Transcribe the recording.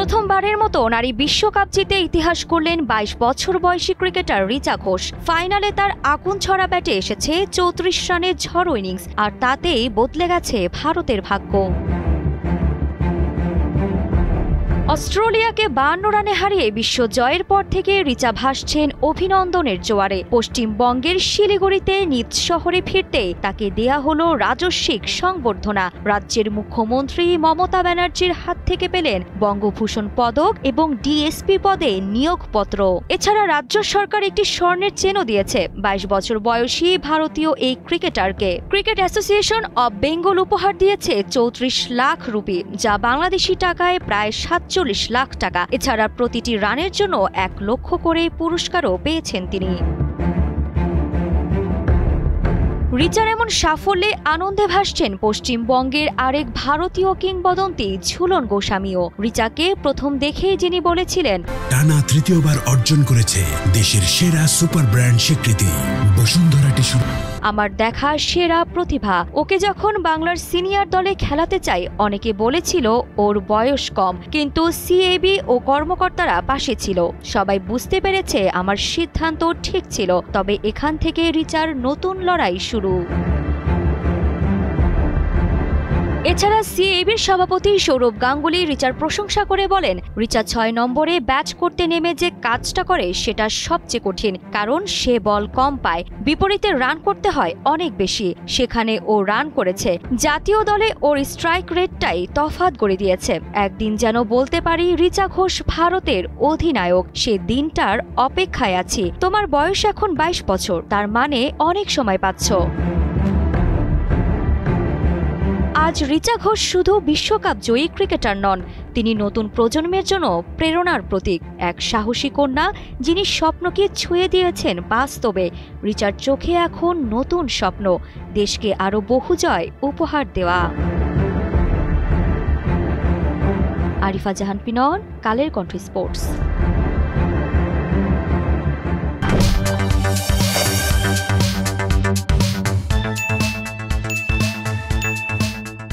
প্রথমবারের মতো নারী বিশ্বকাপ জিতে ইতিহাস করলেন ২২ বছর বয়সী ক্রিকেটার রিচা ঘোষ। ফাইনালে তার আগুন ছড়া ব্যাটে এসেছে ৩৪ রানের ঝড়ো ইনিংস, আর তাতেই বদলে গেছে ভারতের ভাগ্য। অস্ট্রেলিয়াকে ৫২ রানে হারিয়ে বিশ্ব জয়ের পর থেকে রিচা ভাসছেন অভিনন্দনের জোয়ারে। পশ্চিমবঙ্গের শিলিগুড়িতে নিজ শহরে ফিরতে তাকে দেয়া হলো রাজস্বিক সংবর্ধনা। রাজ্যের মুখ্যমন্ত্রী মমতা ব্যানার্জির হাত থেকে পেলেন বঙ্গভূষণ পদক এবং ডিএসপি পদে নিয়োগপত্র। এছাড়া রাজ্য সরকার একটি স্বর্ণের চেনও দিয়েছে ২২ বছর বয়সী ভারতীয় এই ক্রিকেটারকে। ক্রিকেট অ্যাসোসিয়েশন অব বেঙ্গল উপহার দিয়েছে ৩৪ লাখ রুপি, যা বাংলাদেশি টাকায় প্রায় ৪৭ লাখ টাকা। এছাড়া প্রতিটি রানের জন্য ১ লক্ষ করে পুরস্কারও পেয়েছেন তিনি। রিচার এমন সাফল্যে আনন্দে ভাসছেন পশ্চিমবঙ্গের আরেক ভারতীয় কিংবদন্তি ঝুলন গোস্বামীও। রিচাকে প্রথম দেখেই যিনি বলেছিলেন, টানা তৃতীয়বার অর্জন করেছে দেশের সেরা সুপার ব্র্যান্ড স্বীকৃতি বসুন্ধরা টিস্যু। আমার দেখা সেরা প্রতিভা। ওকে যখন বাংলার সিনিয়র দলে খেলাতে চাই, অনেকে বলেছিল ওর বয়স কম, কিন্তু সিএবি ও কর্মকর্তারা পাশে ছিল। সবাই বুঝতে পেরেছে আমার সিদ্ধান্ত ঠিক ছিল। তবে এখান থেকে রিচার নতুন লড়াই শুরু। এছাড়া সিএবির সভাপতি সৌরভ গাঙ্গুলি রিচার প্রশংসা করে বলেন, রিচা ৬ নম্বরে ব্যাট করতে নেমে যে কাজটা করে সেটা সবচেয়ে কঠিন, কারণ সে বল কম পায়, বিপরীতে রান করতে হয় অনেক বেশি। সেখানে ও রান করেছে। জাতীয় দলে ওর স্ট্রাইক রেটটাই তফাৎ করে দিয়েছে। একদিন যেন বলতে পারি রিচা ঘোষ ভারতের অধিনায়ক। সে দিনটার অপেক্ষায় আছি। তোমার বয়স এখন ২২ বছর, তার মানে অনেক সময় পাচ্ছ। আজ রিচা ঘোষ শুধু বিশ্বকাপ জয়ী ক্রিকেটার নন, তিনি নতুন প্রজন্মের জন্য প্রেরণার প্রতীক। এক সাহসী কন্যা যিনি স্বপ্নকে ছুঁয়ে দিয়েছেন বাস্তবে। রিচার চোখে এখন নতুন স্বপ্ন, দেশকে আরও বহু জয় উপহার দেওয়া। আরিফা জাহান পিনন, কালের কণ্ঠ স্পোর্টস।